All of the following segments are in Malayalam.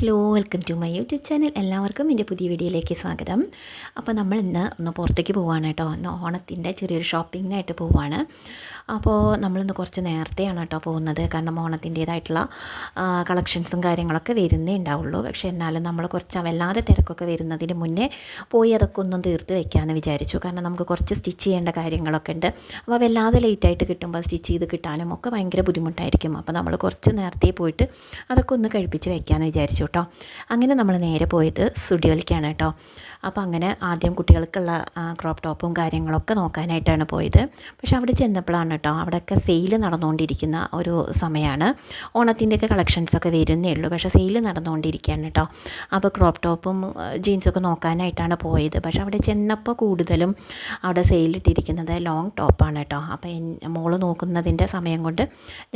Hello welcome to my YouTube channel. എല്ലാവർക്കും എൻ്റെ പുതിയ വീഡിയോയിലേക്ക് സ്വാഗതം. അപ്പോൾ നമ്മൾ ഇന്ന് ഒന്ന് പുറത്തേക്ക് പോവുകയാണ് കേട്ടോ. ഇന്ന് ഓണത്തിൻ്റെ ചെറിയൊരു ഷോപ്പിങ്ങിനായിട്ട് പോവുകയാണ്. അപ്പോൾ നമ്മളിന്ന് കുറച്ച് നേരത്തെയാണ് കേട്ടോ പോകുന്നത്. കാരണം ഓണത്തിൻ്റേതായിട്ടുള്ള കളക്ഷൻസും കാര്യങ്ങളൊക്കെ വരുന്നേ ഉണ്ടാവുള്ളൂ. പക്ഷേ എന്നാലും നമ്മൾ കുറച്ച് വല്ലാതെ തിരക്കൊക്കെ വരുന്നതിന് മുന്നേ പോയി അതൊക്കെ ഒന്നും തീർത്ത് വെക്കാമെന്ന് വിചാരിച്ചു. കാരണം നമുക്ക് കുറച്ച് സ്റ്റിച്ച് ചെയ്യേണ്ട കാര്യങ്ങളൊക്കെ ഉണ്ട്. അപ്പോൾ വല്ലാതെ ലേറ്റായിട്ട് കിട്ടുമ്പോൾ സ്റ്റിച്ച് ചെയ്ത് കിട്ടാനും ഒക്കെ ഭയങ്കര ബുദ്ധിമുട്ടായിരിക്കും. അപ്പോൾ നമ്മൾ കുറച്ച് നേരത്തെ പോയിട്ട് അതൊക്കെ ഒന്ന് കഴിപ്പിച്ച് വയ്ക്കാമെന്ന് വിചാരിച്ചു കേട്ടോ. അങ്ങനെ നമ്മൾ നേരെ പോയത് സ്റ്റുഡിയോയിലേക്കാണ് കേട്ടോ. അപ്പോൾ അങ്ങനെ ആദ്യം കുട്ടികൾക്കുള്ള ക്രോപ്പ് ടോപ്പും കാര്യങ്ങളൊക്കെ നോക്കാനായിട്ടാണ് പോയത്. പക്ഷേ അവിടെ ചെന്നപ്പോഴാണ് കേട്ടോ അവിടെയൊക്കെ സെയിൽ നടന്നുകൊണ്ടിരിക്കുന്ന ഒരു സമയമാണ്. ഓണത്തിൻ്റെയൊക്കെ കളക്ഷൻസൊക്കെ വരുന്നേ ഉള്ളൂ. പക്ഷേ സെയിൽ നടന്നുകൊണ്ടിരിക്കുകയാണ് കേട്ടോ. അപ്പോൾ ക്രോപ്പ് ടോപ്പും ജീൻസൊക്കെ നോക്കാനായിട്ടാണ് പോയത്. പക്ഷേ അവിടെ ചെന്നപ്പോൾ കൂടുതലും അവിടെ സെയിലിട്ടിരിക്കുന്നത് ലോങ് ടോപ്പാണ് കേട്ടോ. അപ്പോൾ മോള് നോക്കുന്നതിൻ്റെ സമയം കൊണ്ട്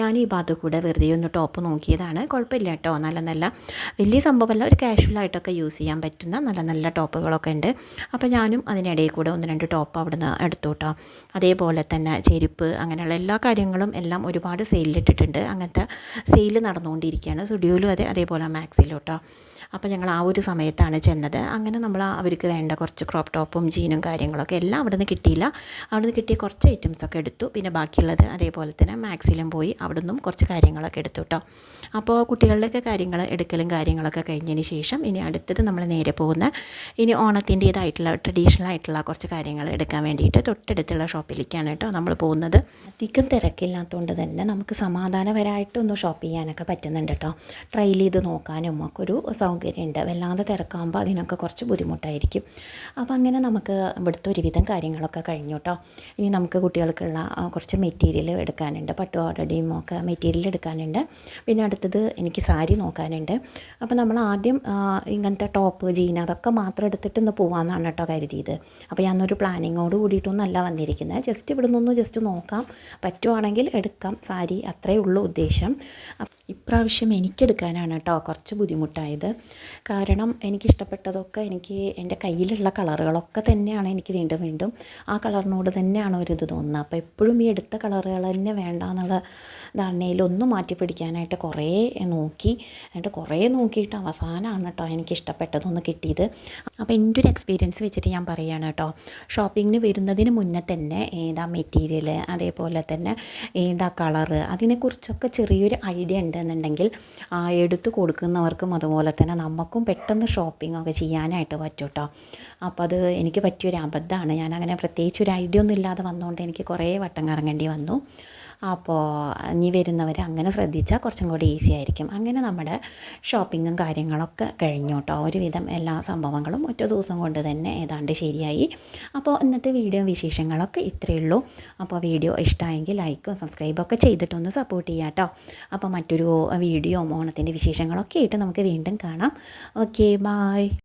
ഞാൻ ഈ ഭാഗത്ത് കൂടെ വെറുതെ ഒന്ന് ടോപ്പ് നോക്കിയതാണ്. കുഴപ്പമില്ല കേട്ടോ. നല്ല വലിയ സംഭവമല്ല, ഒരു കാഷ്വലായിട്ടൊക്കെ യൂസ് ചെയ്യാൻ പറ്റുന്ന നല്ല ടോപ്പുകളൊക്കെ ഉണ്ട്. അപ്പോൾ ഞാനും അതിനിടയിൽ കൂടെ 1-2 ടോപ്പ് അവിടെ നിന്ന് എടുത്തു കേട്ടോ. അതേപോലെ തന്നെ ചെരുപ്പ്, അങ്ങനെയുള്ള എല്ലാ കാര്യങ്ങളും എല്ലാം ഒരുപാട് സെയിലിട്ടിട്ടുണ്ട്. അങ്ങനത്തെ സെയിൽ നടന്നുകൊണ്ടിരിക്കുകയാണ് സ്റ്റുഡിയോയിലും അതേപോലെ മാക്സിലും കേട്ടോ. അപ്പോൾ ഞങ്ങൾ ആ ഒരു സമയത്താണ് ചെന്നത്. അങ്ങനെ നമ്മൾ അവർക്ക് വേണ്ട കുറച്ച് ക്രോപ്പ് ടോപ്പും ജീനും കാര്യങ്ങളൊക്കെ എല്ലാം അവിടെ നിന്ന് കിട്ടിയില്ല. അവിടെ നിന്ന് കിട്ടിയ കുറച്ച് ഐറ്റംസൊക്കെ എടുത്തു. പിന്നെ ബാക്കിയുള്ളത് അതേപോലെ തന്നെ മാക്സിലും പോയി അവിടെ നിന്നും കുറച്ച് കാര്യങ്ങളൊക്കെ എടുത്തു കേട്ടോ. അപ്പോൾ കുട്ടികളുടെയൊക്കെ കാര്യങ്ങൾ എടുക്കലും കാര്യങ്ങളൊക്കെ കഴിഞ്ഞതിന് ശേഷം ഇനി അടുത്തത് നമ്മൾ നേരെ പോകുന്ന ഇനി ഓണത്തിൻ്റേതായിട്ടുള്ള ട്രഡീഷണൽ ആയിട്ടുള്ള കുറച്ച് കാര്യങ്ങൾ എടുക്കാൻ വേണ്ടിയിട്ട് തൊട്ടടുത്തുള്ള ഷോപ്പിലേക്കാണ് കേട്ടോ നമ്മൾ പോകുന്നത്. അധികം തിരക്കില്ലാത്തതുകൊണ്ട് തന്നെ നമുക്ക് സമാധാനപരമായിട്ടൊന്ന് ഷോപ്പ് ചെയ്യാനൊക്കെ പറ്റുന്നുണ്ട് കേട്ടോ. ട്രയൽ ചെയ്ത് നോക്കാനും ഒക്കെ ഒരു സൗകര്യമുണ്ട്. വല്ലാതെ തിരക്കാകുമ്പോൾ അതിനൊക്കെ കുറച്ച് ബുദ്ധിമുട്ടായിരിക്കും. അപ്പോൾ അങ്ങനെ നമുക്ക് ഇവിടുത്തെ ഒരുവിധം കാര്യങ്ങളൊക്കെ കഴിഞ്ഞു കേട്ടോ. ഇനി നമുക്ക് കുട്ടികൾക്കുള്ള കുറച്ച് മെറ്റീരിയൽ എടുക്കാനുണ്ട്. പട്ടുപാവാടയും ഒക്കെ മെറ്റീരിയൽ എടുക്കാനുണ്ട്. പിന്നെ അടുത്തത് എനിക്ക് സാരി നോക്കാനുണ്ട്. അപ്പോൾ നമ്മൾ ആദ്യം ഇങ്ങനത്തെ ടോപ്പ് ജീൻ അതൊക്കെ മാത്രം എടുത്തിട്ട് ഇന്ന് പോകാമെന്നാണ് കേട്ടോ കരുതിയത്. അപ്പോൾ ഞാനൊരു പ്ലാനിങ്ങോട് കൂടിയിട്ടൊന്നല്ല വന്നിരിക്കുന്നത്. ജസ്റ്റ് ഇവിടെ നിന്നൊന്ന് ജസ്റ്റ് നോക്കാം, പറ്റുവാണെങ്കിൽ എടുക്കാം സാരി, അത്രയേ ഉള്ളൂ ഉദ്ദേശം. ഇപ്രാവശ്യം എനിക്കെടുക്കാനാണ് കേട്ടോ കുറച്ച് ബുദ്ധിമുട്ടായത്. കാരണം എനിക്കിഷ്ടപ്പെട്ടതൊക്കെ എനിക്ക് എൻ്റെ കയ്യിലുള്ള കളറുകളൊക്കെ തന്നെയാണ് എനിക്ക് വീണ്ടും ആ കളറിനോട് തന്നെയാണ് ഒരിത് തോന്നുന്നത്. അപ്പോൾ എപ്പോഴും ഈ എടുത്ത കളറുകൾ തന്നെ വേണ്ട എന്നുള്ള ധാരണയിലൊന്നും മാറ്റി പിടിക്കാനായിട്ട് കുറേ നോക്കി. എന്നിട്ട് കുറേ നോക്കിയിട്ട് അവസാനമാണ് കേട്ടോ എനിക്കിഷ്ടപ്പെട്ടതൊന്ന് കിട്ടിയത്. അപ്പോൾ എൻ്റെ ഒരു എക്സ്പീരിയൻസ് വെച്ചിട്ട് ഞാൻ പറയുകയാണ് കേട്ടോ. ഷോപ്പിങ്ങിന് വരുന്നതിന് മുന്നേ തന്നെ ഏതാ മെറ്റീരിയൽ, അതേപോലെ തന്നെ ഏതാ കളറ്, അതിനെക്കുറിച്ചൊക്കെ ചെറിയൊരു ഐഡിയ ഉണ്ടെന്നുണ്ടെങ്കിൽ എടുത്ത് കൊടുക്കുന്നവർക്കും അതുപോലെ തന്നെ നമുക്കും പെട്ടെന്ന് ഷോപ്പിംഗ് ഒക്കെ ചെയ്യാനായിട്ട് പറ്റും കേട്ടോ. അപ്പോൾ അത് എനിക്ക് പറ്റിയൊരു അബദ്ധമാണ്. ഞാനങ്ങനെ പ്രത്യേകിച്ച് ഒരു ഐഡിയ ഒന്നും ഇല്ലാതെ വന്നുകൊണ്ട് എനിക്ക് കുറേ വട്ടം കറങ്ങേണ്ടി വന്നു. അപ്പോൾ ഇനി വരുന്നവർ അങ്ങനെ ശ്രദ്ധിച്ചാൽ കുറച്ചും കൂടി ഈസി ആയിരിക്കും. അങ്ങനെ നമ്മുടെ ഷോപ്പിങ്ങും കാര്യങ്ങളൊക്കെ കഴിഞ്ഞു കേട്ടോ. ഒരുവിധം എല്ലാ സംഭവങ്ങളും ഒറ്റ ദിവസം കൊണ്ട് തന്നെ ഏതാണ്ട് ശരിയായി. അപ്പോൾ ഇന്നത്തെ വീഡിയോ വിശേഷങ്ങളൊക്കെ ഇത്രയേ ഉള്ളൂ. അപ്പോൾ വീഡിയോ ഇഷ്ടമായെങ്കിൽ ലൈക്കും സബ്സ്ക്രൈബൊക്കെ ചെയ്തിട്ടൊന്ന് സപ്പോർട്ട് ചെയ്യാം കേട്ടോ. അപ്പോൾ മറ്റൊരു വീഡിയോ ഓണത്തിൻ്റെ വിശേഷങ്ങളൊക്കെ ആയിട്ട് നമുക്ക് വീണ്ടും കാണാം. Okay, bye.